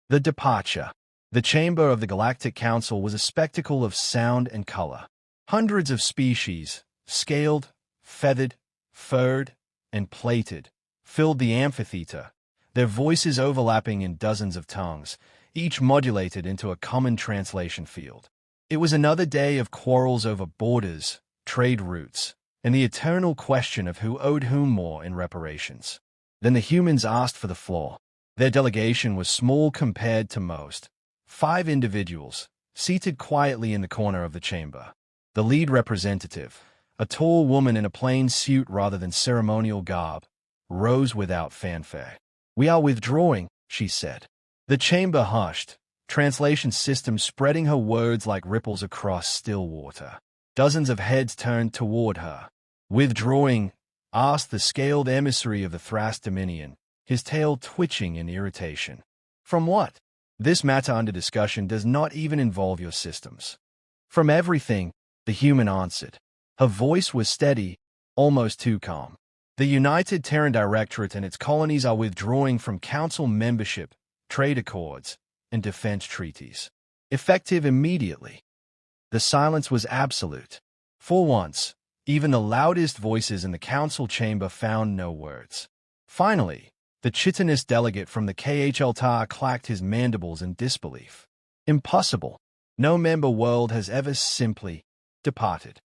The departure. The chamber of the Galactic Council was a spectacle of sound and color. Hundreds of species, scaled, feathered, furred, and plated, filled the amphitheater, their voices overlapping in dozens of tongues, each modulated into a common translation field. It was another day of quarrels over borders, trade routes, and the eternal question of who owed whom more in reparations. Then the humans asked for the floor. Their delegation was small compared to most. 5 individuals, seated quietly in the corner of the chamber. The lead representative, a tall woman in a plain suit rather than ceremonial garb, rose without fanfare. "We are withdrawing," she said. The chamber hushed, translation system spreading her words like ripples across still water. Dozens of heads turned toward her. "Withdrawing?" asked the scaled emissary of the Thras Dominion, his tail twitching in irritation. "From what? This matter under discussion does not even involve your systems." "From everything," the human answered. Her voice was steady, almost too calm. "The United Terran Directorate and its colonies are withdrawing from Council membership, trade accords, and defense treaties. Effective immediately." The silence was absolute. For once, even the loudest voices in the council chamber found no words. Finally, the chitinous delegate from the KHLTA clacked his mandibles in disbelief. "Impossible. No member world has ever simply departed."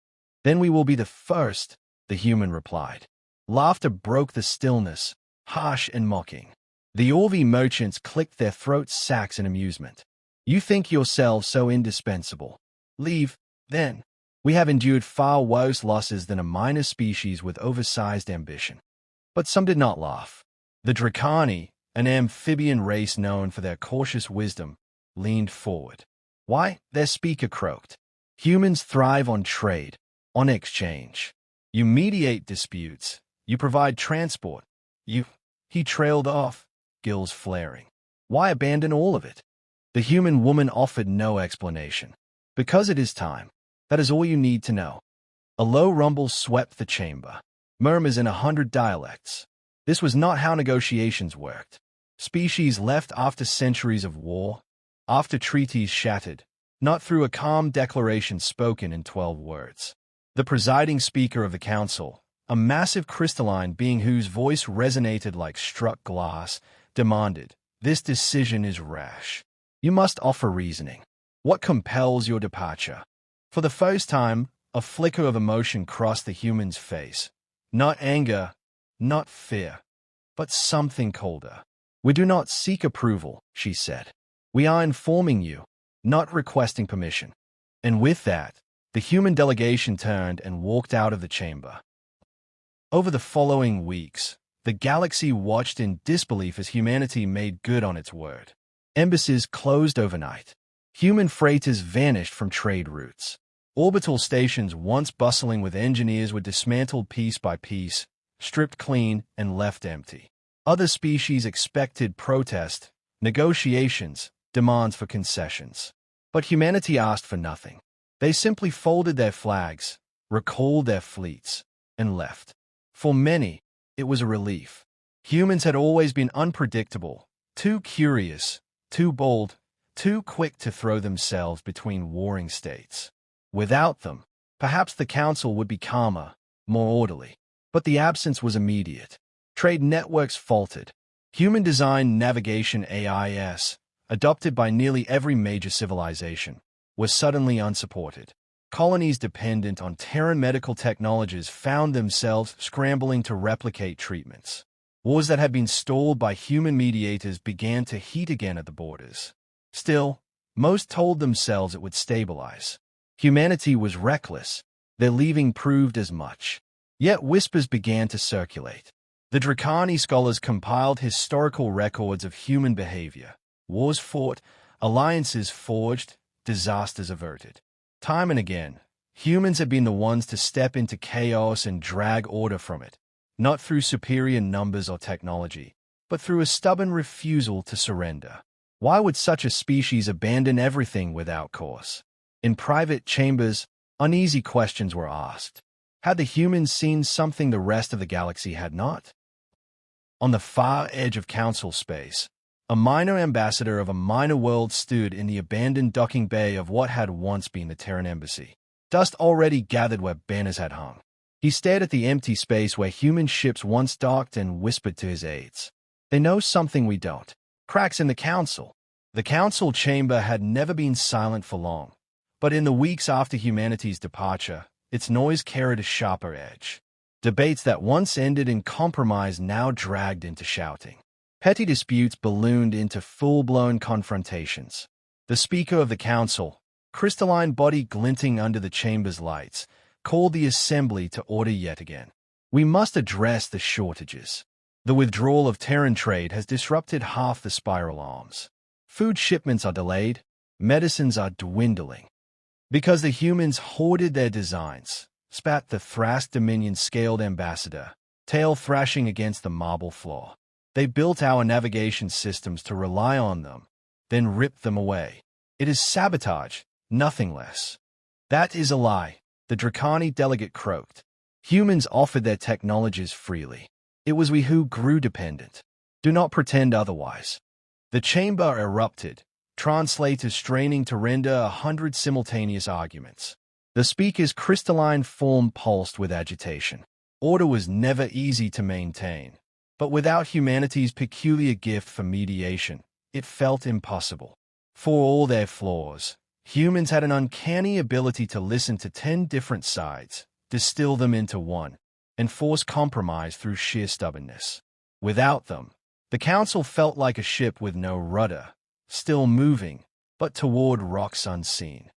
"Then we will be the first," the human replied. Laughter broke the stillness, harsh and mocking. The Orvi merchants clicked their throat sacks in amusement. "You think yourselves so indispensable. Leave, then. We have endured far worse losses than a minor species with oversized ambition." But some did not laugh. The Dracani, an amphibian race known for their cautious wisdom, leaned forward. "Why," their speaker croaked, "humans thrive on trade, on exchange. You mediate disputes, you provide transport, you—" He trailed off, gills flaring. "Why abandon all of it?" The human woman offered no explanation. "Because it is time. That is all you need to know." A low rumble swept the chamber. Murmurs in 100 dialects. This was not how negotiations worked. Species left after centuries of war, after treaties shattered, not through a calm declaration spoken in 12 words. The presiding speaker of the council, a massive crystalline being whose voice resonated like struck glass, demanded, "This decision is rash. You must offer reasoning. What compels your departure?" For the first time, a flicker of emotion crossed the human's face. Not anger, not fear, but something colder. "We do not seek approval," she said. "We are informing you, not requesting permission." And with that, the human delegation turned and walked out of the chamber. Over the following weeks, the galaxy watched in disbelief as humanity made good on its word. Embassies closed overnight. Human freighters vanished from trade routes. Orbital stations once bustling with engineers were dismantled piece by piece, stripped clean, and left empty. Other species expected protest, negotiations, demands for concessions. But humanity asked for nothing. They simply folded their flags, recalled their fleets, and left. For many, it was a relief. Humans had always been unpredictable, too curious, too bold, too quick to throw themselves between warring states. Without them, perhaps the council would be calmer, more orderly. But the absence was immediate. Trade networks faltered. Human-designed navigation AIS, adopted by nearly every major civilization, was suddenly unsupported. Colonies dependent on Terran medical technologies found themselves scrambling to replicate treatments. Wars that had been stalled by human mediators began to heat again at the borders. Still, most told themselves it would stabilize. Humanity was reckless. Their leaving proved as much. Yet whispers began to circulate. The Dracani scholars compiled historical records of human behavior. Wars fought, alliances forged, disasters averted. Time and again, humans had been the ones to step into chaos and drag order from it, not through superior numbers or technology, but through a stubborn refusal to surrender. Why would such a species abandon everything without cause? In private chambers, uneasy questions were asked. Had the humans seen something the rest of the galaxy had not? On the far edge of council space, A minor ambassador of a minor world stood in the abandoned docking bay of what had once been the Terran embassy. Dust already gathered where banners had hung. He stared at the empty space where human ships once docked and whispered to his aides. They know something we don't. Cracks in the council. The council chamber had never been silent for long, but in the weeks after humanity's departure, its noise carried a sharper edge. Debates that once ended in compromise now dragged into shouting. Petty disputes ballooned into full-blown confrontations. The Speaker of the Council, crystalline body glinting under the chamber's lights, called the assembly to order yet again. We must address the shortages. The withdrawal of Terran trade has disrupted half the spiral arms. Food shipments are delayed, medicines are dwindling. Because the humans hoarded their designs, spat the Thrask Dominion scaled ambassador, tail thrashing against the marble floor. They built our navigation systems to rely on them, then ripped them away. It is sabotage, nothing less. That is a lie, the Dracani delegate croaked. Humans offered their technologies freely. It was we who grew dependent. Do not pretend otherwise. The chamber erupted, translators straining to render 100 simultaneous arguments. The speaker's crystalline form pulsed with agitation. Order was never easy to maintain, but without humanity's peculiar gift for mediation, it felt impossible. For all their flaws, humans had an uncanny ability to listen to 10 different sides, distill them into one, and force compromise through sheer stubbornness. Without them, the council felt like a ship with no rudder, still moving, but toward rocks unseen.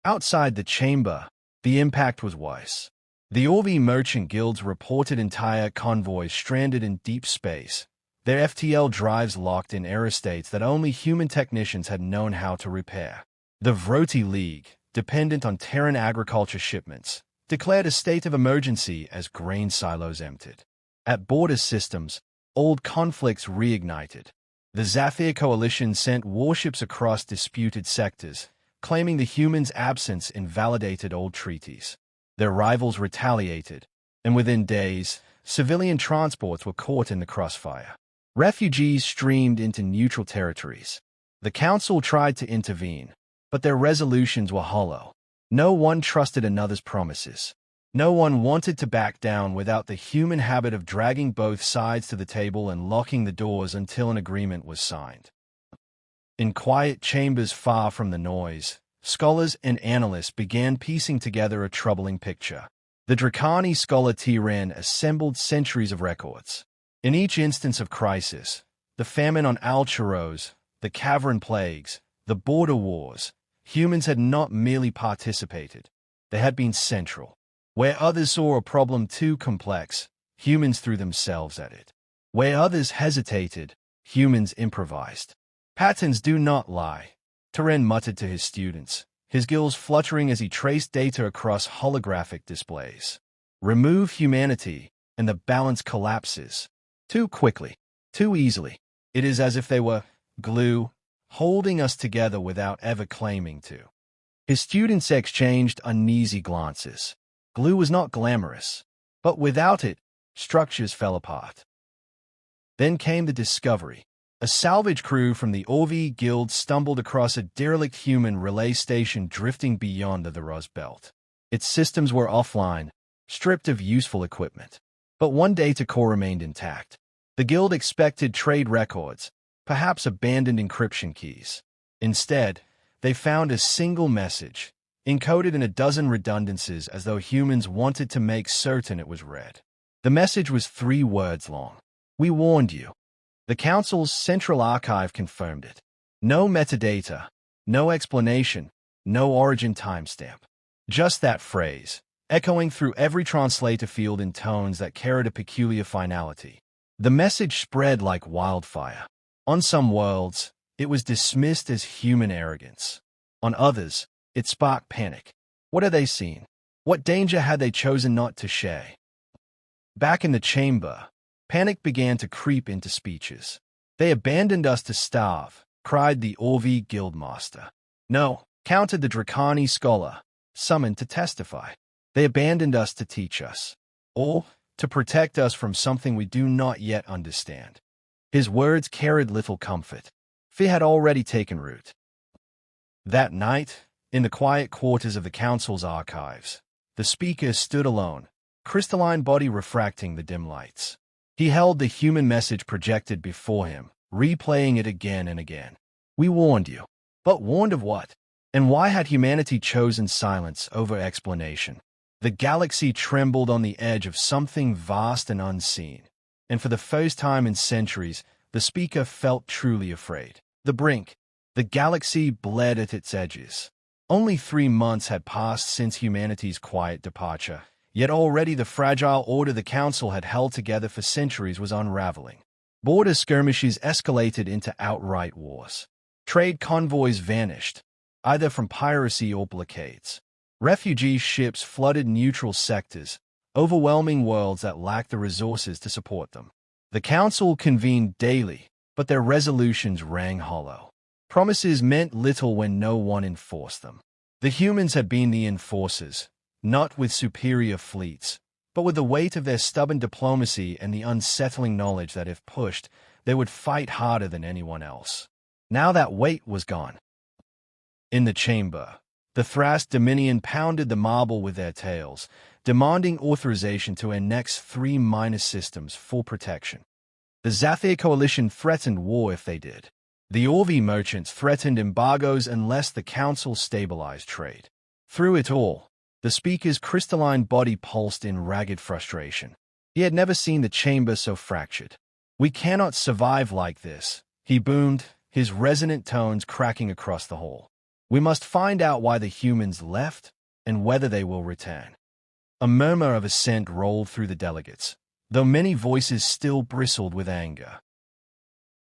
Outside the chamber, the impact was worse. The Orvi merchant guilds reported entire convoys stranded in deep space, their FTL drives locked in error states that only human technicians had known how to repair. The Vroti League, dependent on Terran agriculture shipments, declared a state of emergency as grain silos emptied. At border systems, old conflicts reignited. The Zafir Coalition sent warships across disputed sectors, claiming the humans' absence invalidated old treaties. Their rivals retaliated, and within days, civilian transports were caught in the crossfire. Refugees streamed into neutral territories. The Council tried to intervene, but their resolutions were hollow. No one trusted another's promises. No one wanted to back down without the human habit of dragging both sides to the table and locking the doors until an agreement was signed. In quiet chambers far from the noise, scholars and analysts began piecing together a troubling picture. The Dracani scholar Tyran assembled centuries of records. In each instance of crisis, the famine on Alcharos, the cavern plagues, the border wars, humans had not merely participated, they had been central. Where others saw a problem too complex, humans threw themselves at it. Where others hesitated, humans improvised. Patterns do not lie, Tyran muttered to his students, his gills fluttering as he traced data across holographic displays. Remove humanity, and the balance collapses. Too quickly, too easily. It is as if they were glue, holding us together without ever claiming to. His students exchanged uneasy glances. Glue was not glamorous, but without it, structures fell apart. Then came the discovery. A salvage crew from the Orvi Guild stumbled across a derelict human relay station drifting beyond the Rose Belt. Its systems were offline, stripped of useful equipment. But one data core remained intact. The Guild expected trade records, perhaps abandoned encryption keys. Instead, they found a single message, encoded in a dozen redundancies as though humans wanted to make certain it was read. The message was 3 words long. We warned you. The Council's central archive confirmed it. No metadata, no explanation, no origin timestamp. Just that phrase, echoing through every translator field in tones that carried a peculiar finality. The message spread like wildfire. On some worlds, it was dismissed as human arrogance. On others, it sparked panic. What had they seen? What danger had they chosen not to share? Back in the chamber, panic began to creep into speeches. They abandoned us to starve, cried the Orvi guildmaster. No, countered the Dracani scholar, summoned to testify. They abandoned us to teach us, or to protect us from something we do not yet understand. His words carried little comfort. Fear had already taken root. That night, in the quiet quarters of the council's archives, the speaker stood alone, crystalline body refracting the dim lights. He held the human message projected before him, replaying it again and again. We warned you. But warned of what? And why had humanity chosen silence over explanation? The galaxy trembled on the edge of something vast and unseen. And for the first time in centuries, the speaker felt truly afraid. The brink. The galaxy bled at its edges. Only 3 months had passed since humanity's quiet departure, yet already the fragile order the Council had held together for centuries was unraveling. Border skirmishes escalated into outright wars. Trade convoys vanished, either from piracy or blockades. Refugee ships flooded neutral sectors, overwhelming worlds that lacked the resources to support them. The Council convened daily, but their resolutions rang hollow. Promises meant little when no one enforced them. The humans had been the enforcers, not with superior fleets, but with the weight of their stubborn diplomacy and the unsettling knowledge that if pushed, they would fight harder than anyone else. Now that weight was gone. In the chamber, the Thrast Dominion pounded the marble with their tails, demanding authorization to annex 3 minor systems for protection. The Zathir coalition threatened war if they did. The Orvi merchants threatened embargoes unless the Council stabilized trade. Through it all, the speaker's crystalline body pulsed in ragged frustration. He had never seen the chamber so fractured. We cannot survive like this, he boomed, his resonant tones cracking across the hall. We must find out why the humans left and whether they will return. A murmur of assent rolled through the delegates, though many voices still bristled with anger.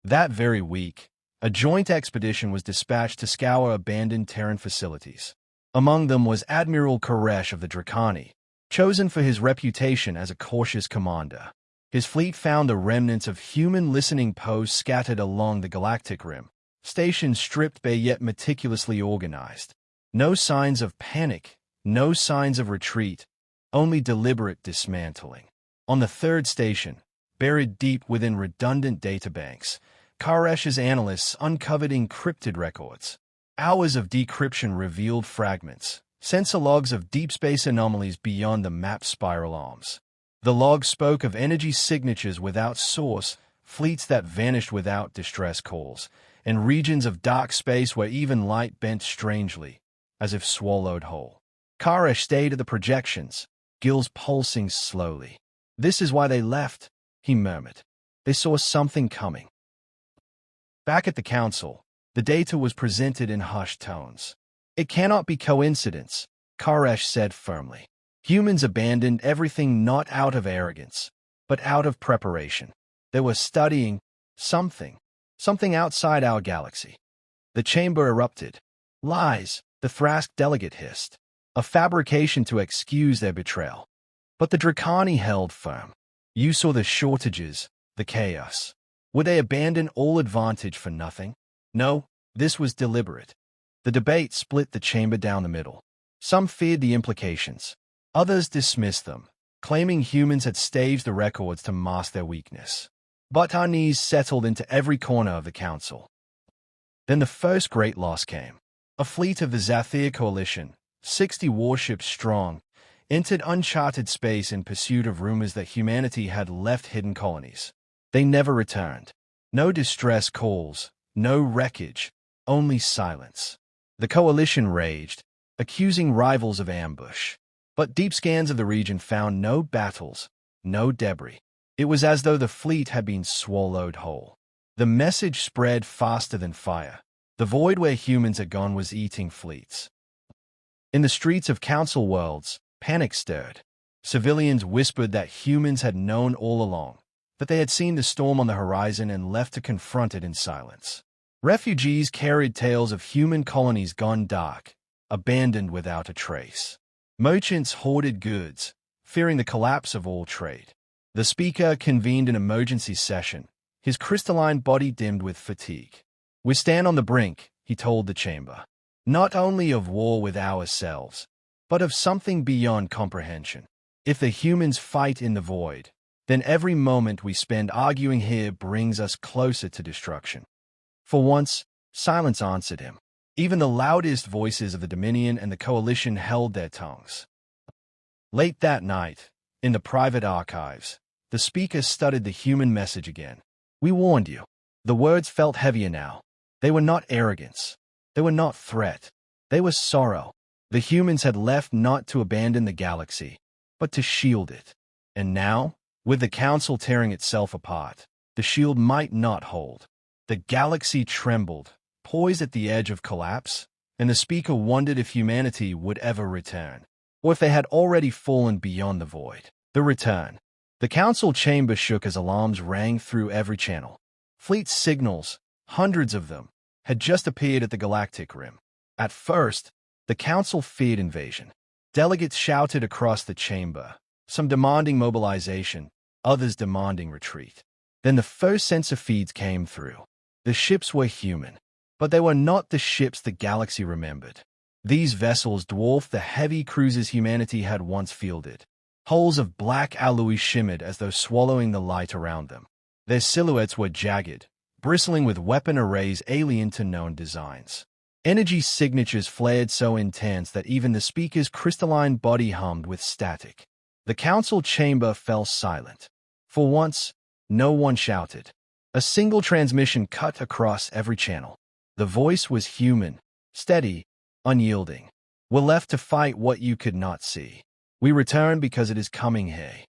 That very week, a joint expedition was dispatched to scour abandoned Terran facilities. Among them was Admiral Koresh of the Dracani, chosen for his reputation as a cautious commander. His fleet found the remnants of human listening posts scattered along the galactic rim, stations stripped bare yet meticulously organized. No signs of panic, no signs of retreat, only deliberate dismantling. On the third station, buried deep within redundant databanks, Koresh's analysts uncovered encrypted records. Hours of decryption revealed fragments, sensor logs of deep space anomalies beyond the map's spiral arms. The logs spoke of energy signatures without source, fleets that vanished without distress calls, and regions of dark space where even light bent strangely, as if swallowed whole. Koresh stayed at the projections, gills pulsing slowly. This is why they left, he murmured. They saw something coming. Back at the Council, the data was presented in hushed tones. It cannot be coincidence, Koresh said firmly. Humans abandoned everything not out of arrogance, but out of preparation. They were studying something outside our galaxy. The chamber erupted. Lies, the Thrask delegate hissed. A fabrication to excuse their betrayal. But the Dracani held firm. You saw the shortages, the chaos. Would they abandon all advantage for nothing? No, this was deliberate. The debate split the chamber down the middle. Some feared the implications. Others dismissed them, claiming humans had staged the records to mask their weakness. But unease settled into every corner of the Council. Then the first great loss came. A fleet of the Zathir coalition, 60 warships strong, entered uncharted space in pursuit of rumors that humanity had left hidden colonies. They never returned. No distress calls, no wreckage, only silence. The coalition raged, accusing rivals of ambush. But deep scans of the region found no battles, no debris. It was as though the fleet had been swallowed whole. The message spread faster than fire. The void where humans had gone was eating fleets. In the streets of Council worlds, panic stirred. Civilians whispered that humans had known all along, that they had seen the storm on the horizon and left to confront it in silence. Refugees carried tales of human colonies gone dark, abandoned without a trace. Merchants hoarded goods, fearing the collapse of all trade. The speaker convened an emergency session, his crystalline body dimmed with fatigue. We stand on the brink, he told the chamber, not only of war with ourselves, but of something beyond comprehension. If the humans fight in the void, then every moment we spend arguing here brings us closer to destruction. For once, silence answered him. Even the loudest voices of the Dominion and the Coalition held their tongues. Late that night, in the private archives, the speaker stuttered the human message again. We warned you. The words felt heavier now. They were not arrogance. They were not threat. They were sorrow. The humans had left not to abandon the galaxy, but to shield it. And now, with the Council tearing itself apart, the shield might not hold. The galaxy trembled, poised at the edge of collapse, and the speaker wondered if humanity would ever return, or if they had already fallen beyond the void. The return. The Council chamber shook as alarms rang through every channel. Fleet signals, hundreds of them, had just appeared at the galactic rim. At first, the Council feared invasion. Delegates shouted across the chamber, some demanding mobilization, others demanding retreat. Then the first sensor feeds came through. The ships were human, but they were not the ships the galaxy remembered. These vessels dwarfed the heavy cruisers humanity had once fielded. Hulls of black alloy shimmered as though swallowing the light around them. Their silhouettes were jagged, bristling with weapon arrays alien to known designs. Energy signatures flared so intense that even the speaker's crystalline body hummed with static. The Council chamber fell silent. For once, no one shouted. A single transmission cut across every channel. The voice was human, steady, unyielding. We're left to fight what you could not see. We return because it is coming here.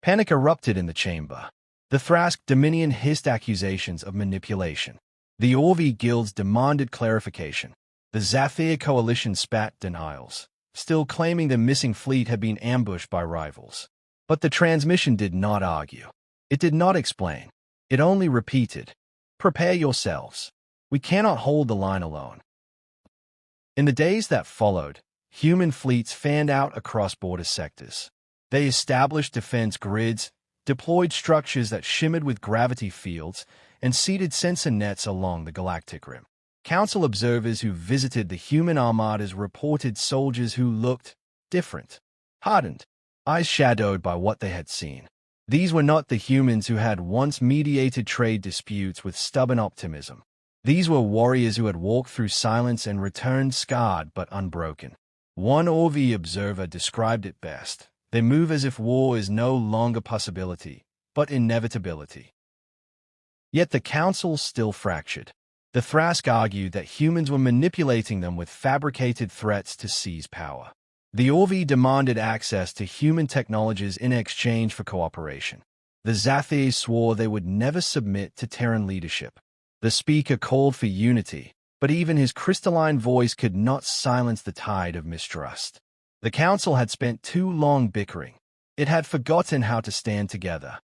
Panic erupted in the chamber. The Thrask Dominion hissed accusations of manipulation. The Orvi guilds demanded clarification. The Zathir coalition spat denials, still claiming the missing fleet had been ambushed by rivals. But the transmission did not argue. It did not explain. It only repeated, "Prepare yourselves. We cannot hold the line alone." In the days that followed, human fleets fanned out across border sectors. They established defense grids, deployed structures that shimmered with gravity fields, and seeded sensor nets along the galactic rim. Council observers who visited the human armadas reported soldiers who looked different, hardened, eyes shadowed by what they had seen. These were not the humans who had once mediated trade disputes with stubborn optimism. These were warriors who had walked through silence and returned scarred but unbroken. One Orvi observer described it best. They move as if war is no longer possibility, but inevitability. Yet the Council still fractured. The Thrask argued that humans were manipulating them with fabricated threats to seize power. The Orvi demanded access to human technologies in exchange for cooperation. The Zathir swore they would never submit to Terran leadership. The speaker called for unity, but even his crystalline voice could not silence the tide of mistrust. The Council had spent too long bickering. It had forgotten how to stand together.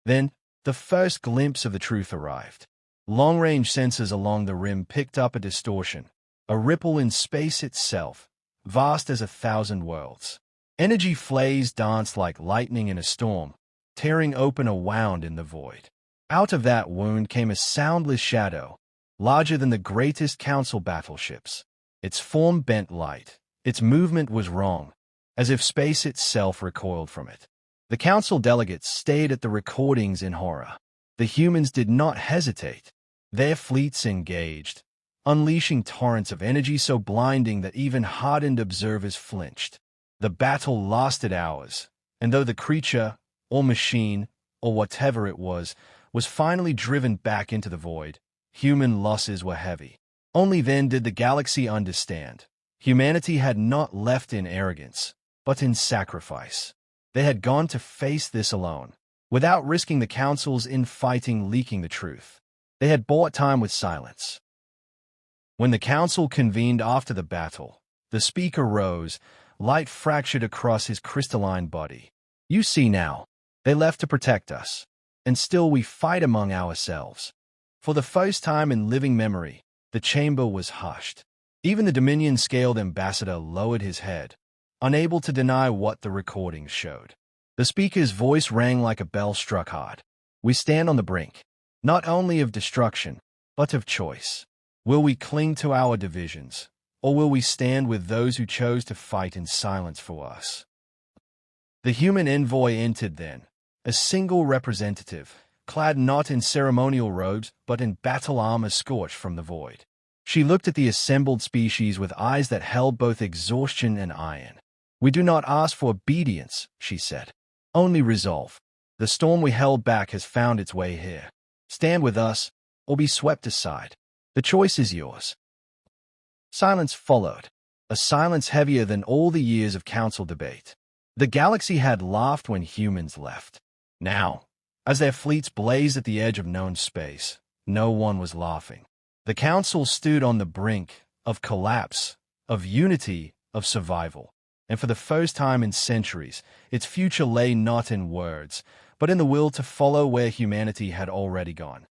Then, the first glimpse of the truth arrived. Long-range sensors along the rim picked up a distortion, a ripple in space itself, vast as 1,000 worlds. Energy flays danced like lightning in a storm, tearing open a wound in the void. Out of that wound came a soundless shadow, larger than the greatest Council battleships. Its form bent light. Its movement was wrong, as if space itself recoiled from it. The Council delegates stayed at the recordings in horror. The humans did not hesitate. Their fleets engaged, unleashing torrents of energy so blinding that even hardened observers flinched. The battle lasted hours, and though the creature, or machine, or whatever it was finally driven back into the void, human losses were heavy. Only then did the galaxy understand. Humanity had not left in arrogance, but in sacrifice. They had gone to face this alone, without risking the Council's infighting leaking the truth. They had bought time with silence. When the Council convened after the battle, the speaker rose, light fractured across his crystalline body. You see now, they left to protect us, and still we fight among ourselves. For the first time in living memory, the chamber was hushed. Even the Dominion-scaled ambassador lowered his head, unable to deny what the recordings showed. The speaker's voice rang like a bell struck hard. We stand on the brink, not only of destruction, but of choice. Will we cling to our divisions, or will we stand with those who chose to fight in silence for us? The human envoy entered then, a single representative, clad not in ceremonial robes but in battle armor scorched from the void. She looked at the assembled species with eyes that held both exhaustion and iron. "We do not ask for obedience," she said. "Only resolve. The storm we held back has found its way here. Stand with us, or be swept aside. The choice is yours." Silence followed, a silence heavier than all the years of council debate. The galaxy had laughed when humans left. Now, as their fleets blazed at the edge of known space, no one was laughing. The council stood on the brink of collapse, of unity, of survival. And for the first time in centuries, its future lay not in words, but in the will to follow where humanity had already gone.